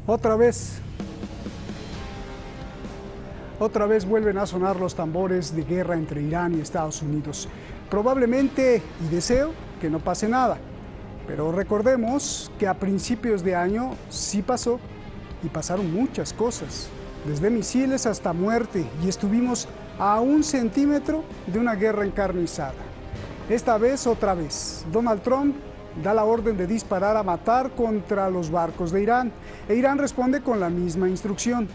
Otra vez vuelven a sonar los tambores de guerra entre Irán y Estados Unidos. Probablemente, y deseo, que no pase nada. Pero recordemos que a principios de año sí pasó, y pasaron muchas cosas, desde misiles hasta muerte, y estuvimos a 1 centímetro de una guerra encarnizada. Esta vez, otra vez, Donald Trump da la orden de disparar a matar contra los barcos de Irán, e Irán responde con la misma instrucción.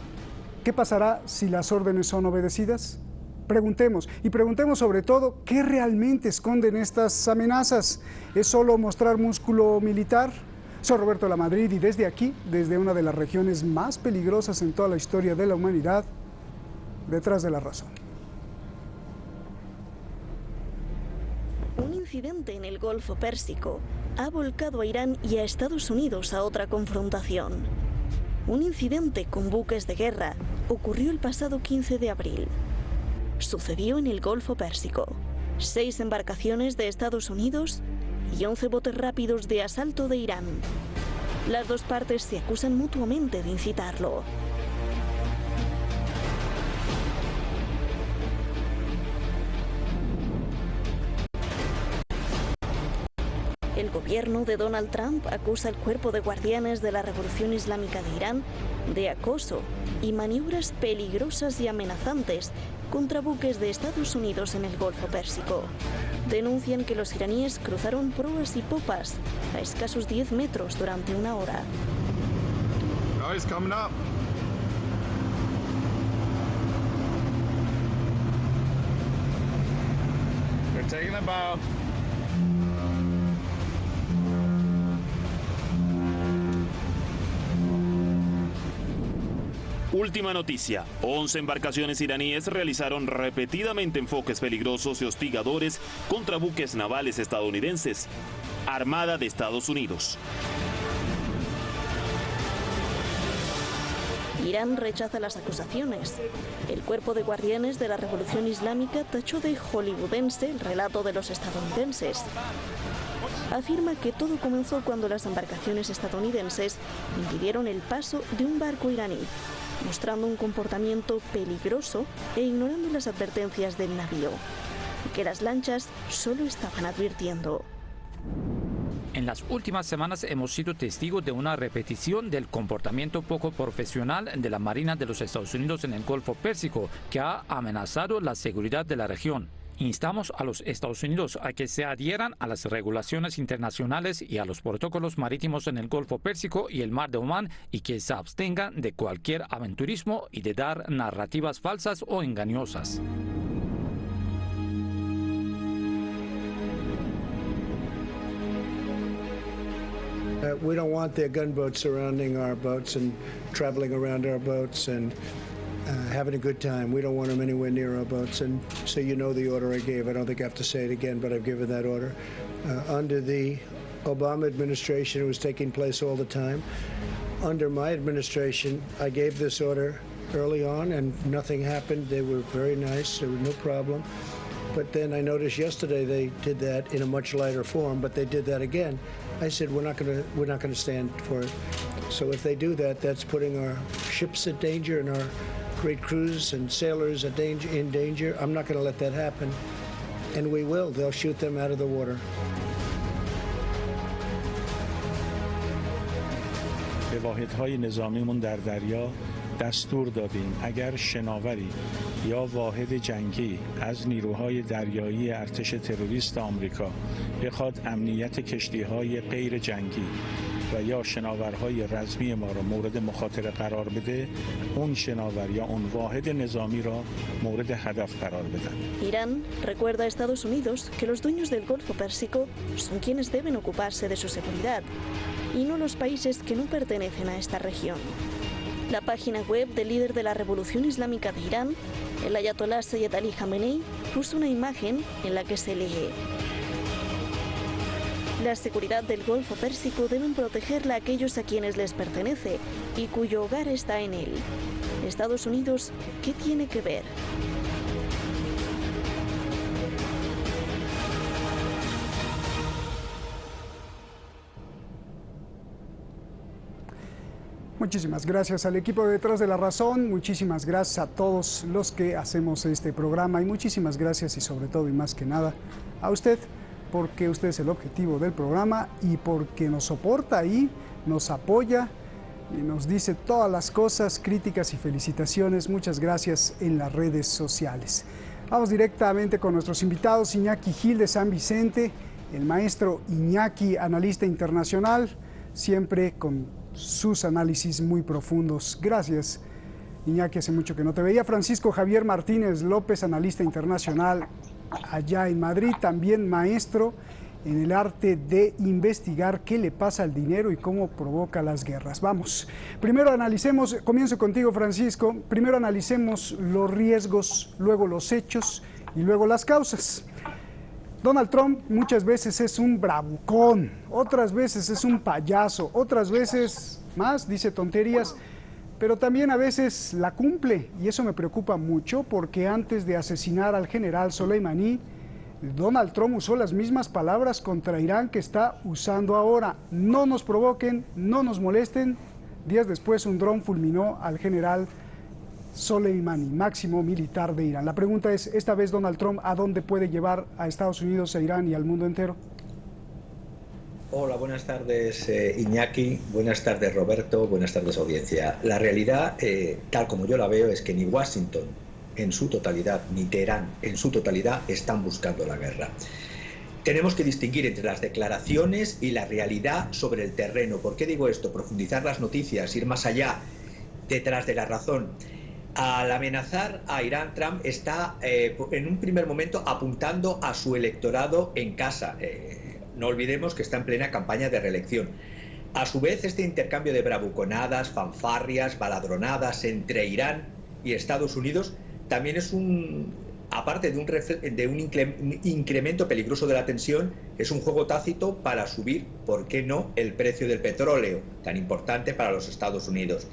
¿Qué pasará si las órdenes son obedecidas? Preguntemos, y preguntemos sobre todo, ¿qué realmente esconden estas amenazas? ¿Es solo mostrar músculo militar? Soy Roberto Lamadrid y desde aquí, desde una de las regiones más peligrosas en toda la historia de la humanidad, detrás de la razón. Un incidente en el Golfo Pérsico ha volcado a Irán y a Estados Unidos a otra confrontación. Un incidente con buques de guerra ocurrió el pasado 15 de abril. Sucedió en el Golfo Pérsico. 6 embarcaciones de Estados Unidos y 11 botes rápidos de asalto de Irán. Las dos partes se acusan mutuamente de incitarlo. El gobierno de Donald Trump acusa al Cuerpo de Guardianes de la Revolución Islámica de Irán de acoso y maniobras peligrosas y amenazantes contra buques de Estados Unidos en el Golfo Pérsico. Denuncian que los iraníes cruzaron proas y popas a escasos 10 metros durante una hora. Guys, coming up. They're taking the bow. Última noticia, 11 embarcaciones iraníes realizaron repetidamente enfoques peligrosos y hostigadores contra buques navales estadounidenses. Armada de Estados Unidos. Irán rechaza las acusaciones. El Cuerpo de Guardianes de la Revolución Islámica tachó de hollywoodense el relato de los estadounidenses. Afirma que todo comenzó cuando las embarcaciones estadounidenses impidieron el paso de un barco iraní, mostrando un comportamiento peligroso e ignorando las advertencias del navío, y que las lanchas solo estaban advirtiendo. En las últimas semanas hemos sido testigos de una repetición del comportamiento poco profesional de la Marina de los Estados Unidos en el Golfo Pérsico, que ha amenazado la seguridad de la región. Instamos a los Estados Unidos a que se adhieran a las regulaciones internacionales y a los protocolos marítimos en el Golfo Pérsico y el Mar de Omán, y que se abstengan de cualquier aventurismo y de dar narrativas falsas o engañosas. We don't want their gunboats surrounding our boats and traveling around our boats and having a good time. We don't want them anywhere near our boats. And so you know the order I gave. I don't think I have to say it again, but I've given that order. Under the Obama administration, it was taking place all the time. Under my administration, I gave this order early on and nothing happened. They were very nice. There was no problem. But then I noticed yesterday they did that in a much lighter form, but they did that again. I said we're not going to stand for it. So if they do that, that's putting our ships at danger and our great crews and sailors in danger. I'm not going to let that happen. And we will. They'll shoot them out of the water. به واحدهای نظامیمون در دریا دستور دادیم اگر شناوری یا واحد جنگی از نیروهای دریایی ارتش تروریست آمریکا بخواد امنیت کشتی‌های غیر جنگی و یا شناورهای رزمی ما را مورد مخاطره قرار بده، اون شناور یا اون واحد نظامی را مورد هدف قرار بدن. Irán recuerda a Estados Unidos que los dueños del Golfo Pérsico son quienes deben ocuparse de su seguridad y no los países que no pertenecen a esta región. La página web del líder de la Revolución Islámica de Irán, el ayatolá Sayyid Ali Khamenei, puso una imagen en la que se lee: la seguridad del Golfo Pérsico deben protegerla aquellos a quienes les pertenece y cuyo hogar está en él. Estados Unidos, ¿qué tiene que ver? Muchísimas gracias al equipo de Detrás de la Razón, muchísimas gracias a todos los que hacemos este programa y muchísimas gracias y sobre todo y más que nada a usted, porque usted es el objetivo del programa y porque nos soporta y nos apoya y nos dice todas las cosas, críticas y felicitaciones. Muchas gracias en las redes sociales. Vamos directamente con nuestros invitados. Iñaki Gil de San Vicente, el maestro Iñaki, analista internacional, siempre con sus análisis muy profundos. Gracias, Iñaki, hace mucho que no te veía. Francisco Javier Martínez López, analista internacional allá en Madrid, también maestro en el arte de investigar qué le pasa al dinero y cómo provoca las guerras. Vamos, primero analicemos, comienzo contigo, Francisco, primero analicemos los riesgos, luego los hechos y luego las causas. Donald Trump muchas veces es un bravucón, otras veces es un payaso, otras veces más dice tonterías, pero también a veces la cumple y eso me preocupa mucho porque antes de asesinar al general Soleimani, Donald Trump usó las mismas palabras contra Irán que está usando ahora. No nos provoquen, no nos molesten. Días después un dron fulminó al general Soleimani, máximo militar de Irán. La pregunta es, esta vez Donald Trump, ¿a dónde puede llevar a Estados Unidos, a Irán y al mundo entero? Hola, buenas tardes Iñaki, buenas tardes Roberto, buenas tardes audiencia. La realidad, tal como yo la veo, es que ni Washington en su totalidad, ni Teherán en su totalidad están buscando la guerra. Tenemos que distinguir entre las declaraciones y la realidad sobre el terreno. ¿Por qué digo esto? Profundizar las noticias, ir más allá, detrás de la razón. Al amenazar a Irán, Trump está en un primer momento apuntando a su electorado en casa. No olvidemos que está en plena campaña de reelección. A su vez, este intercambio de bravuconadas, fanfarrias, baladronadas entre Irán y Estados Unidos también es aparte de un incremento peligroso de la tensión, es un juego tácito para subir, ¿por qué no?, el precio del petróleo, tan importante para los Estados Unidos.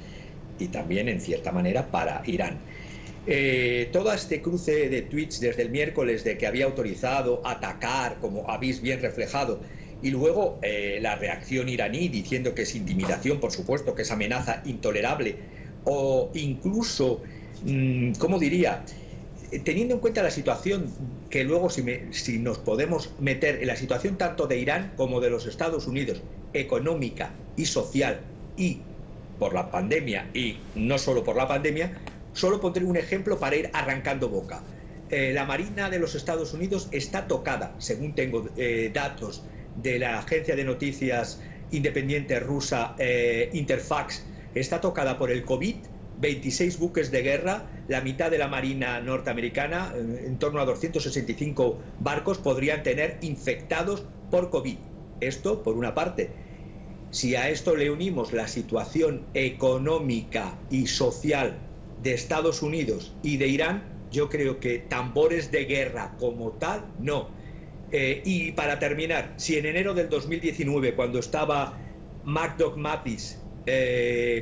Y también, en cierta manera, para Irán. Todo este cruce de tweets desde el miércoles de que había autorizado atacar, como habéis bien reflejado, y luego la reacción iraní diciendo que es intimidación, por supuesto, que es amenaza intolerable, o incluso, ¿cómo diría?, teniendo en cuenta la situación que luego si nos podemos meter en la situación tanto de Irán como de los Estados Unidos, económica y social, y por la pandemia, y no solo por la pandemia, solo pondré un ejemplo para ir arrancando boca. La Marina de los Estados Unidos está tocada, según tengo datos de la agencia de noticias independiente rusa Interfax, está tocada por el COVID, 26 buques de guerra, la mitad de la Marina norteamericana, en torno a 265 barcos, podrían tener infectados por COVID. Esto por una parte. Si a esto le unimos la situación económica y social de Estados Unidos y de Irán, yo creo que tambores de guerra como tal, no. Y para terminar, si en enero del 2019, cuando estaba McDougall Mattis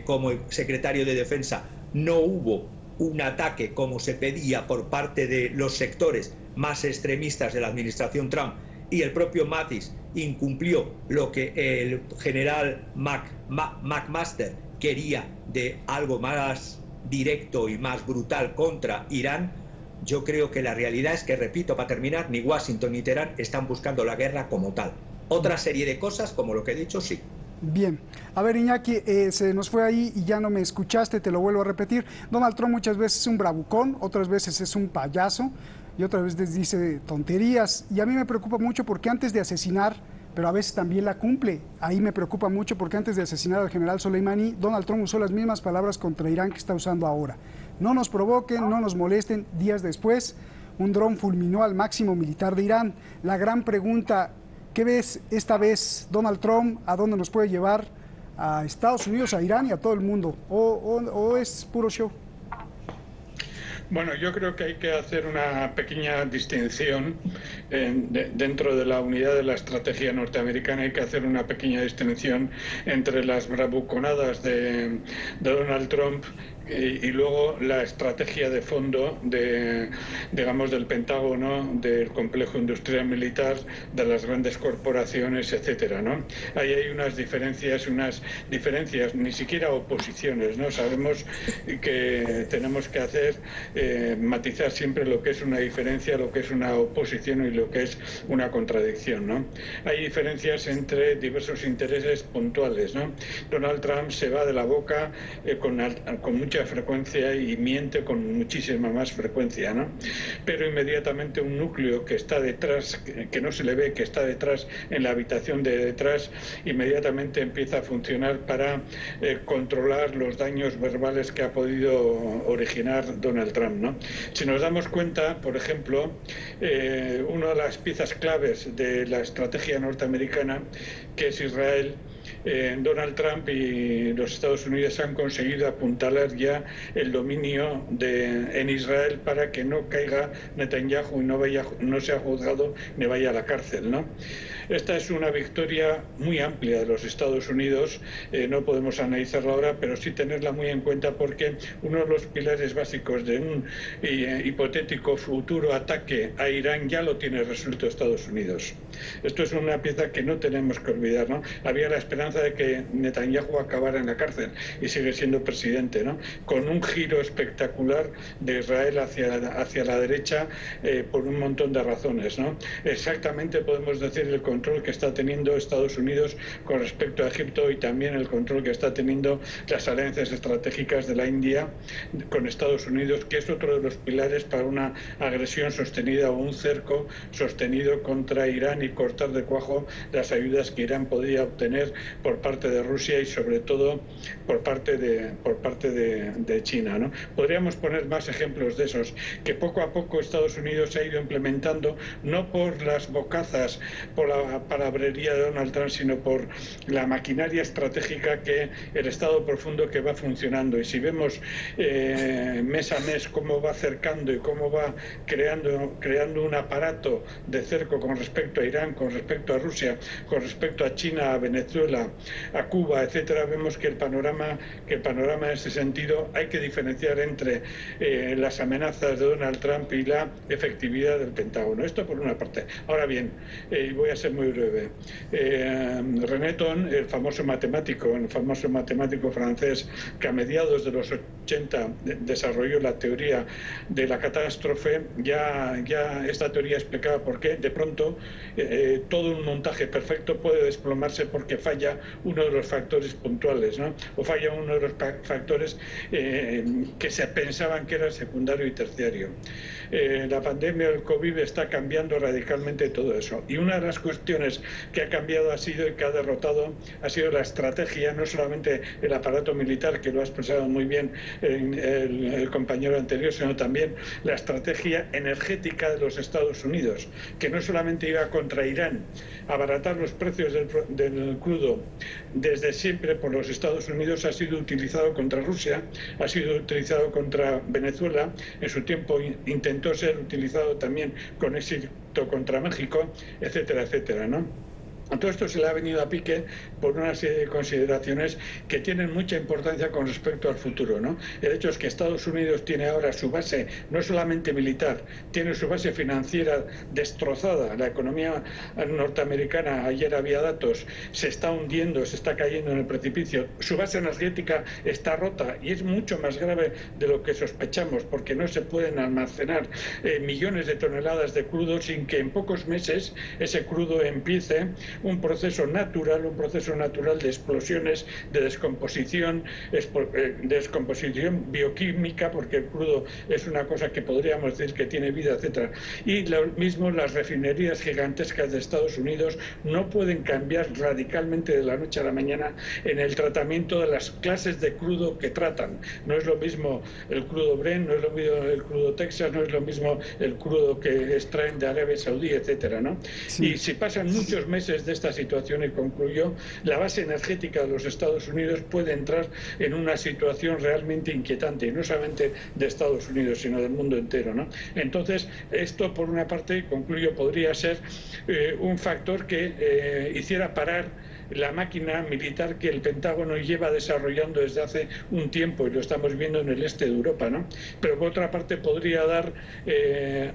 como secretario de Defensa, no hubo un ataque como se pedía por parte de los sectores más extremistas de la administración Trump, y el propio Mattis incumplió lo que el general McMaster quería de algo más directo y más brutal contra Irán, yo creo que la realidad es que, repito, para terminar, ni Washington ni Teherán están buscando la guerra como tal. Otra serie de cosas, como lo que he dicho, sí. Bien. A ver, Iñaki, se nos fue ahí y ya no me escuchaste, te lo vuelvo a repetir. Donald Trump muchas veces es un bravucón, otras veces es un payaso y otras veces dice tonterías. Y a mí me preocupa mucho porque antes de asesinar, pero a veces también la cumple. Ahí me preocupa mucho porque antes de asesinar al general Soleimani, Donald Trump usó las mismas palabras contra Irán que está usando ahora. No nos provoquen, no nos molesten. Días después, un dron fulminó al máximo militar de Irán. La gran pregunta, ¿qué ves esta vez Donald Trump? ¿A dónde nos puede llevar? ¿A Estados Unidos, a Irán y a todo el mundo? ¿O es puro show? Bueno, yo creo que hay que hacer una pequeña distinción dentro de la unidad de la estrategia norteamericana. Hay que hacer una pequeña distinción entre las bravuconadas de Donald Trump y luego la estrategia de fondo digamos, del Pentágono, del complejo industrial militar, de las grandes corporaciones, etcétera, ¿no? Ahí hay unas diferencias, ni siquiera oposiciones, ¿no? Sabemos que tenemos que matizar siempre lo que es una diferencia, lo que es una oposición y lo que es una contradicción, ¿no? Hay diferencias entre diversos intereses puntuales, ¿no? Donald Trump se va de la boca con mucha frecuencia y miente con muchísima más frecuencia, ¿no? Pero inmediatamente un núcleo que está detrás, que no se le ve, que está detrás, en la habitación de detrás, inmediatamente empieza a funcionar para controlar los daños verbales que ha podido originar Donald Trump, ¿no? Si nos damos cuenta, por ejemplo, una de las piezas claves de la estrategia norteamericana, que es Israel, Donald Trump y los Estados Unidos han conseguido apuntalar ya el dominio en Israel para que no caiga Netanyahu y no sea juzgado ni vaya a la cárcel, ¿no? Esta es una victoria muy amplia de los Estados Unidos, no podemos analizarla ahora, pero sí tenerla muy en cuenta, porque uno de los pilares básicos de un hipotético futuro ataque a Irán ya lo tiene resuelto Estados Unidos. Esto es una pieza que no tenemos que olvidar, ¿no? Había la esperanza de que Netanyahu acabara en la cárcel y sigue siendo presidente, ¿no? Con un giro espectacular de Israel hacia la derecha por un montón de razones, ¿no? Exactamente podemos decir el control que está teniendo Estados Unidos con respecto a Egipto, y también el control que está teniendo las alianzas estratégicas de la India con Estados Unidos, que es otro de los pilares para una agresión sostenida o un cerco sostenido contra Irán y cortar de cuajo las ayudas que Irán podía obtener por parte de Rusia y sobre todo por parte de China, ¿no? Podríamos poner más ejemplos de esos, que poco a poco Estados Unidos ha ido implementando, no por las bocazas, por la palabrería de Donald Trump, sino por la maquinaria estratégica que el Estado profundo que va funcionando. Y si vemos mes a mes cómo va cercando y cómo va creando un aparato de cerco con respecto a Irán, con respecto a Rusia, con respecto a China, a Venezuela, a Cuba, etcétera, vemos que el panorama en ese sentido hay que diferenciar entre las amenazas de Donald Trump y la efectividad del Pentágono. Esto por una parte. Ahora bien, voy a ser muy breve. René Thon, el famoso matemático francés, que a mediados de los 80 desarrolló la teoría de la catástrofe, ya esta teoría explicaba por qué de pronto todo un montaje perfecto puede desplomarse porque falla uno de los factores puntuales, ¿no? O falla uno de los factores que se pensaban que era secundario y terciario. La pandemia del COVID está cambiando radicalmente todo eso, y una de las cuestiones que ha cambiado y que ha derrotado ha sido la estrategia, no solamente el aparato militar, que lo ha expresado muy bien el compañero anterior, sino también la estrategia energética de los Estados Unidos, que no solamente iba contra Irán, abaratar los precios del crudo desde siempre por los Estados Unidos, ha sido utilizado contra Rusia, ha sido utilizado contra Venezuela, en su tiempo intentó ser utilizado también con éxito contra México, etcétera, etcétera, ¿no? A todo esto se le ha venido a pique por una serie de consideraciones que tienen mucha importancia con respecto al futuro, ¿no? El hecho es que Estados Unidos tiene ahora su base no solamente militar, tiene su base financiera destrozada. La economía norteamericana, ayer había datos, se está hundiendo, se está cayendo en el precipicio. Su base energética está rota, y es mucho más grave de lo que sospechamos, porque no se pueden almacenar millones de toneladas de crudo sin que en pocos meses ese crudo empiece un proceso natural de explosiones, de descomposición bioquímica, porque el crudo es una cosa que podríamos decir que tiene vida, etcétera. Y lo mismo, las refinerías gigantescas de Estados Unidos no pueden cambiar radicalmente de la noche a la mañana en el tratamiento de las clases de crudo que tratan. No es lo mismo el crudo Brent, no es lo mismo el crudo Texas, no es lo mismo el crudo que extraen de Arabia Saudí, etcétera, ¿no? Sí. Y si pasan muchos meses de esta situación, y concluyó, la base energética de los Estados Unidos puede entrar en una situación realmente inquietante, y no solamente de Estados Unidos, sino del mundo entero, ¿no? Entonces, esto, por una parte, concluyo, podría ser un factor que hiciera parar la máquina militar que el Pentágono lleva desarrollando desde hace un tiempo, y lo estamos viendo en el este de Europa, ¿no? Pero por otra parte podría dar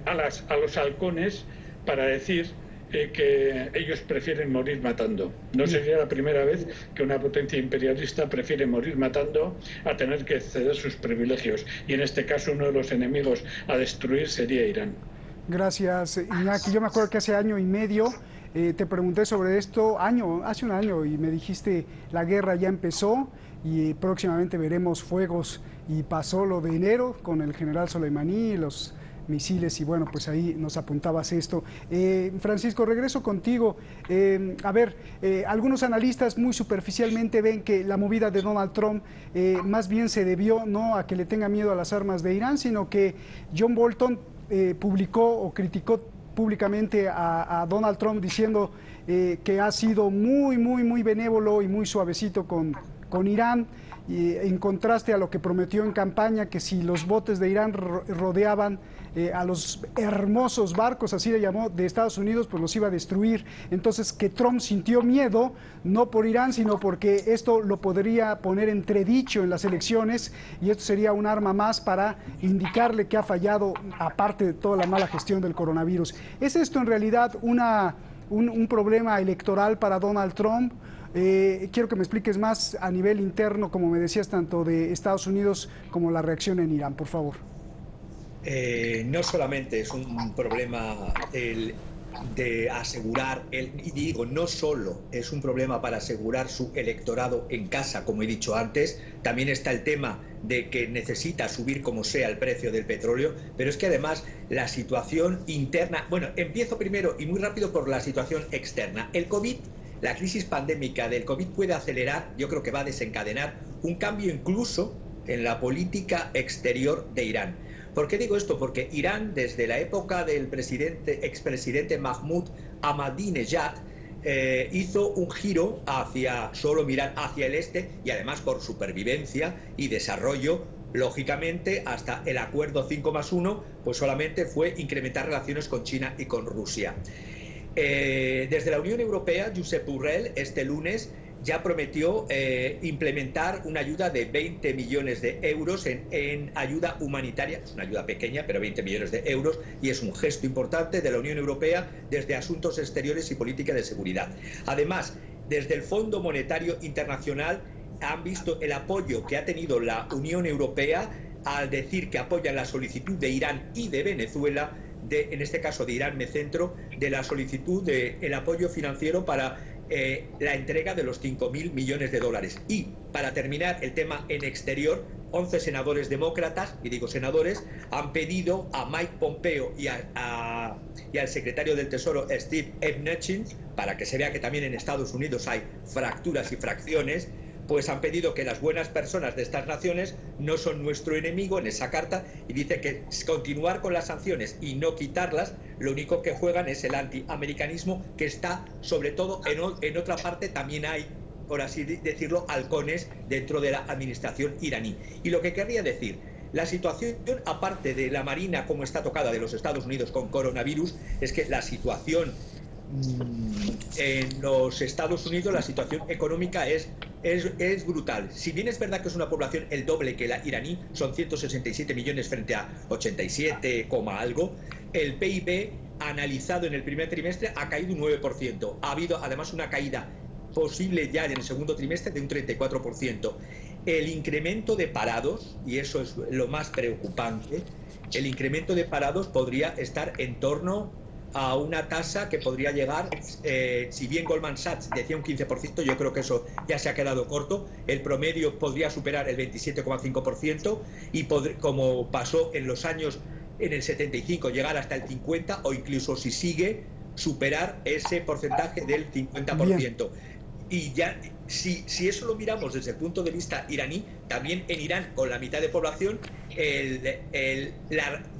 a los halcones para decir que ellos prefieren morir matando. No sería la primera vez que una potencia imperialista prefiere morir matando a tener que ceder sus privilegios. Y en este caso uno de los enemigos a destruir sería Irán. Gracias, Iñaki. Yo me acuerdo que hace año y medio te pregunté sobre esto, hace un año, y me dijiste la guerra ya empezó y próximamente veremos fuegos, y pasó lo de enero con el general Soleimani y los misiles, y bueno, pues ahí nos apuntabas esto. Francisco, regreso contigo. Algunos analistas muy superficialmente ven que la movida de Donald Trump más bien se debió no a que le tenga miedo a las armas de Irán, sino que John Bolton publicó o criticó públicamente a Donald Trump diciendo que ha sido muy benévolo y muy suavecito con Irán, en contraste a lo que prometió en campaña, que si los botes de Irán rodeaban a los hermosos barcos, así le llamó, de Estados Unidos, pues los iba a destruir. Entonces, que Trump sintió miedo, no por Irán, sino porque esto lo podría poner entredicho en las elecciones, y esto sería un arma más para indicarle que ha fallado, aparte de toda la mala gestión del coronavirus. ¿Es esto en realidad un problema electoral para Donald Trump? Quiero que me expliques más a nivel interno, como me decías, tanto de Estados Unidos como la reacción en Irán, por favor. No solamente es un problema de asegurar, y digo, no solo es un problema para asegurar su electorado en casa, como he dicho antes, también está el tema de que necesita subir como sea el precio del petróleo, pero es que además la situación interna, bueno, empiezo primero y muy rápido por la situación externa. El COVID, la crisis pandémica del COVID puede acelerar, yo creo que va a desencadenar un cambio incluso en la política exterior de Irán. ¿Por qué digo esto? Porque Irán, desde la época del expresidente Mahmoud Ahmadinejad, hizo un giro hacia solo mirar hacia el este, y además por supervivencia y desarrollo, lógicamente, hasta el acuerdo 5+1, pues solamente fue incrementar relaciones con China y con Rusia. Desde la Unión Europea, Josep Borrell este lunes ya prometió implementar una ayuda de 20 millones de euros en ayuda humanitaria. Es una ayuda pequeña, pero 20 millones de euros, y es un gesto importante de la Unión Europea desde Asuntos Exteriores y Política de Seguridad. Además, desde el Fondo Monetario Internacional han visto el apoyo que ha tenido la Unión Europea al decir que apoyan la solicitud de Irán y de Venezuela, en este caso de Irán me centro, de la solicitud del apoyo financiero para la entrega de los 5.000 millones de dólares. Y para terminar el tema en exterior, 11 senadores demócratas, y digo senadores, han pedido a Mike Pompeo y al secretario del Tesoro Steve Mnuchin, para que se vea que también en Estados Unidos hay fracturas y fracciones, pues han pedido que las buenas personas de estas naciones no son nuestro enemigo en esa carta, y dice que continuar con las sanciones y no quitarlas, lo único que juegan es el antiamericanismo, que está sobre todo en otra parte. También hay, por así decirlo, halcones dentro de la administración iraní. Y lo que querría decir, la situación, aparte de la Marina como está tocada de los Estados Unidos con coronavirus, es que la situación en los Estados Unidos, la situación económica es brutal. Si bien es verdad que es una población el doble que la iraní, son 167 millones frente a 87, algo, el PIB analizado en el primer trimestre ha caído un 9%. Ha habido además una caída posible ya en el segundo trimestre de un 34%. El incremento de parados, y eso es lo más preocupante, el incremento de parados podría estar en torno a una tasa que podría llegar, si bien Goldman Sachs decía un 15%, yo creo que eso ya se ha quedado corto. El promedio podría superar el 27,5% y como pasó en los años, en el 75, llegar hasta el 50%, o incluso, si sigue, superar ese porcentaje del 50%. Bien. Y ya, si eso lo miramos desde el punto de vista iraní, también en Irán, con la mitad de población,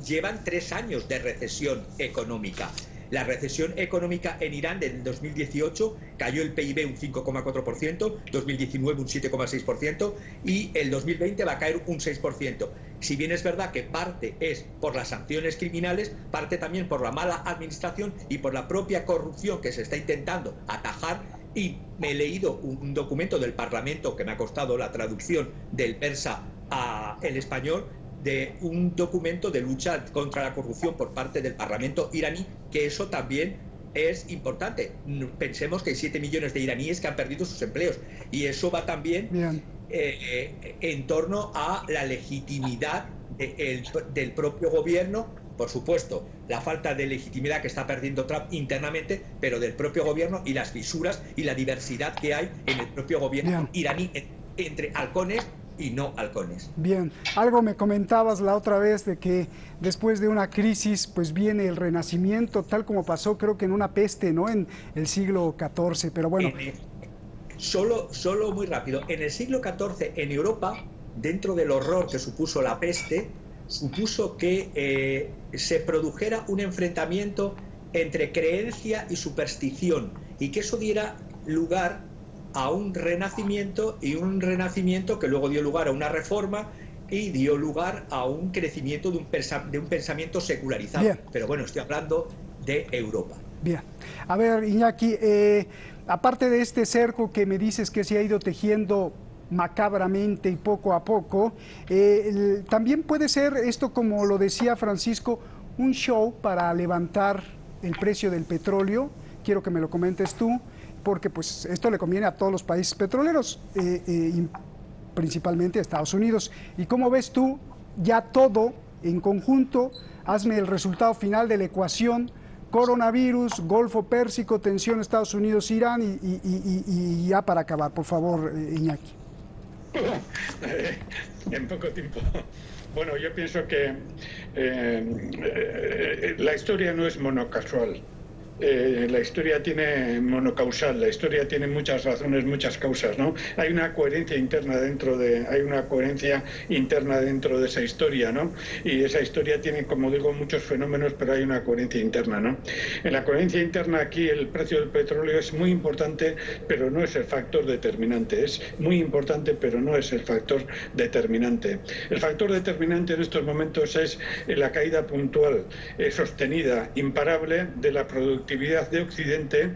llevan 3 años de recesión económica. La recesión económica en Irán del 2018 cayó el PIB un 5,4%, 2019 un 7,6% y el 2020 va a caer un 6%. Si bien es verdad que parte es por las sanciones criminales, parte también por la mala administración y por la propia corrupción que se está intentando atajar, Y me he leído un documento del Parlamento que me ha costado la traducción del persa al español, de un documento de lucha contra la corrupción por parte del Parlamento iraní, que eso también es importante. Pensemos que hay 7 millones de iraníes que han perdido sus empleos, y eso va también en torno a la legitimidad del propio gobierno. Por supuesto, la falta de legitimidad que está perdiendo Trump internamente, pero del propio gobierno, y las fisuras y la diversidad que hay en el propio gobierno iraní entre halcones y no halcones. Bien, algo me comentabas la otra vez de que después de una crisis pues viene el renacimiento, tal como pasó creo que en una peste, ¿no? En el siglo XIV, pero bueno. Solo muy rápido, en el siglo XIV en Europa, dentro del horror que supuso la peste, supuso que se produjera un enfrentamiento entre creencia y superstición, y que eso diera lugar a un renacimiento, y un renacimiento que luego dio lugar a una reforma y dio lugar a un crecimiento de un pensamiento secularizado. Bien. Pero bueno, estoy hablando de Europa. Bien. A ver, Iñaki, aparte de este cerco que me dices que se ha ido tejiendo macabramente y poco a poco, también puede ser esto, como lo decía Francisco, un show para levantar el precio del petróleo. Quiero que me lo comentes tú, porque pues esto le conviene a todos los países petroleros, principalmente a Estados Unidos. ¿Y cómo ves tú ya todo en conjunto? Hazme el resultado final de la ecuación: coronavirus, Golfo Pérsico, tensión Estados Unidos-Irán y ya para acabar, por favor, Iñaki. En poco tiempo. Bueno, yo pienso que la historia no es monocasual. La historia tiene monocausal, la historia tiene muchas razones, muchas causas, ¿no? Hay una coherencia interna dentro de esa historia, ¿no? Y esa historia tiene, como digo, muchos fenómenos, pero hay una coherencia interna, ¿no? En la coherencia interna aquí el precio del petróleo es muy importante, pero no es el factor determinante. Es muy importante, pero no es el factor determinante. El factor determinante en estos momentos es la caída puntual, sostenida, imparable de la productividad de Occidente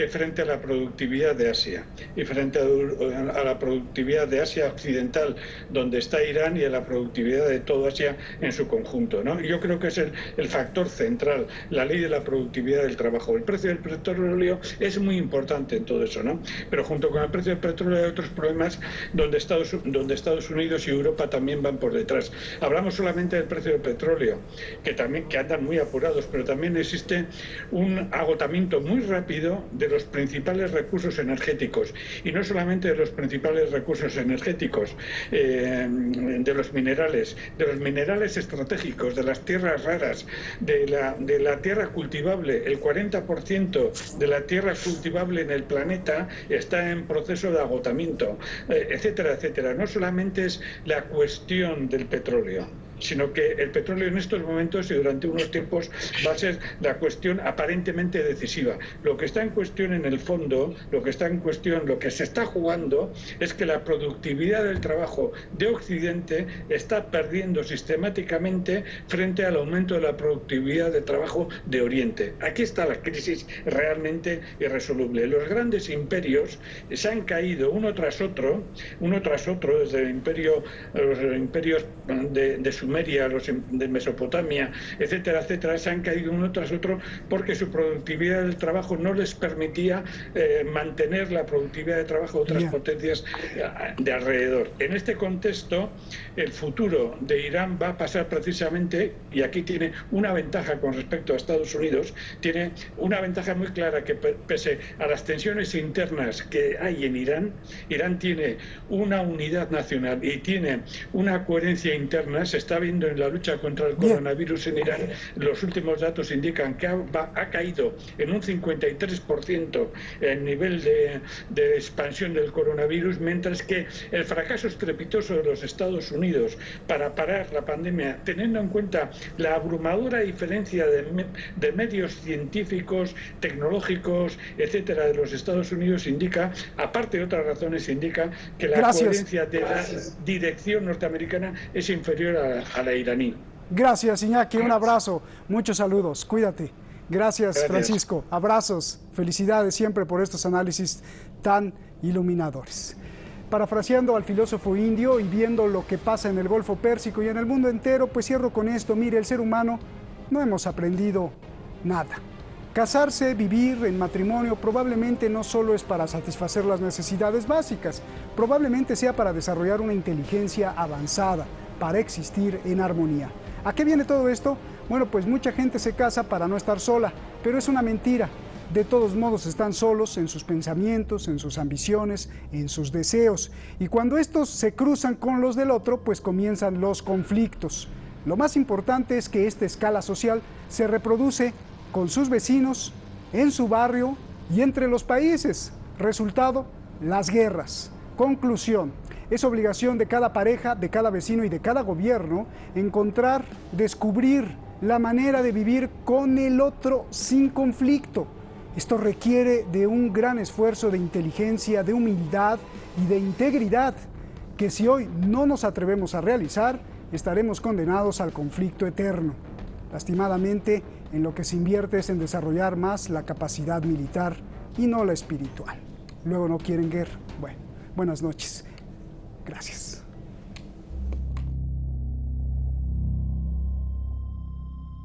frente a la productividad de Asia, y frente a la productividad de Asia occidental, donde está Irán, y a la productividad de todo Asia en su conjunto, ¿no? Yo creo que es el factor central, la ley de la productividad del trabajo. El precio del petróleo es muy importante en todo eso, ¿no? Pero junto con el precio del petróleo hay otros problemas donde Estados Unidos y Europa también van por detrás. Hablamos solamente del precio del petróleo, que andan muy apurados, pero también existe un agotamiento muy rápido de los principales recursos energéticos, y no solamente de los principales recursos energéticos, de los minerales estratégicos, de las tierras raras, de la tierra cultivable. El 40% de la tierra cultivable en el planeta está en proceso de agotamiento, etcétera, etcétera. No solamente es la cuestión del petróleo, sino que el petróleo en estos momentos y durante unos tiempos va a ser la cuestión aparentemente decisiva. Lo que está en cuestión en el fondo, lo que se está jugando, es que la productividad del trabajo de Occidente está perdiendo sistemáticamente frente al aumento de la productividad de trabajo de Oriente. Aquí está la crisis realmente irresoluble. Los grandes imperios se han caído uno tras otro, desde los imperios de Sumeria, los de Mesopotamia, etcétera, etcétera, se han caído uno tras otro porque su productividad del trabajo no les permitía mantener la productividad de trabajo de otras potencias de alrededor. En este contexto, el futuro de Irán va a pasar precisamente, y aquí tiene una ventaja con respecto a Estados Unidos, tiene una ventaja muy clara, que pese a las tensiones internas que hay en Irán, Irán tiene una unidad nacional y tiene una coherencia interna. Se está viendo en la lucha contra el coronavirus en Irán. Los últimos datos indican que ha caído en un 53% el nivel de expansión del coronavirus, mientras que el fracaso estrepitoso de los Estados Unidos para parar la pandemia, teniendo en cuenta la abrumadora diferencia de medios científicos, tecnológicos, etcétera, de los Estados Unidos, indica, aparte de otras razones, indica que la coherencia de la dirección norteamericana es inferior a la iraní. Gracias, Iñaki, un abrazo, muchos saludos, cuídate. Gracias, Francisco. Abrazos. Felicidades siempre por estos análisis tan iluminadores. Parafraseando al filósofo indio y viendo lo que pasa en el Golfo Pérsico y en el mundo entero, pues cierro con esto. Mire, el ser humano no hemos aprendido nada. Casarse, vivir en matrimonio probablemente no solo es para satisfacer las necesidades básicas, probablemente sea para desarrollar una inteligencia avanzada, para existir en armonía. ¿A qué viene todo esto? Bueno, pues mucha gente se casa para no estar sola, pero es una mentira. De todos modos están solos en sus pensamientos, en sus ambiciones, en sus deseos. Y cuando estos se cruzan con los del otro, pues comienzan los conflictos. Lo más importante es que esta escala social se reproduce con sus vecinos, en su barrio y entre los países. Resultado, las guerras. Conclusión, es obligación de cada pareja, de cada vecino y de cada gobierno encontrar, descubrir la manera de vivir con el otro sin conflicto. Esto requiere de un gran esfuerzo de inteligencia, de humildad y de integridad, que si hoy no nos atrevemos a realizar, estaremos condenados al conflicto eterno. Lastimadamente, en lo que se invierte es en desarrollar más la capacidad militar y no la espiritual. Luego no quieren guerra. Bueno, buenas noches. Gracias.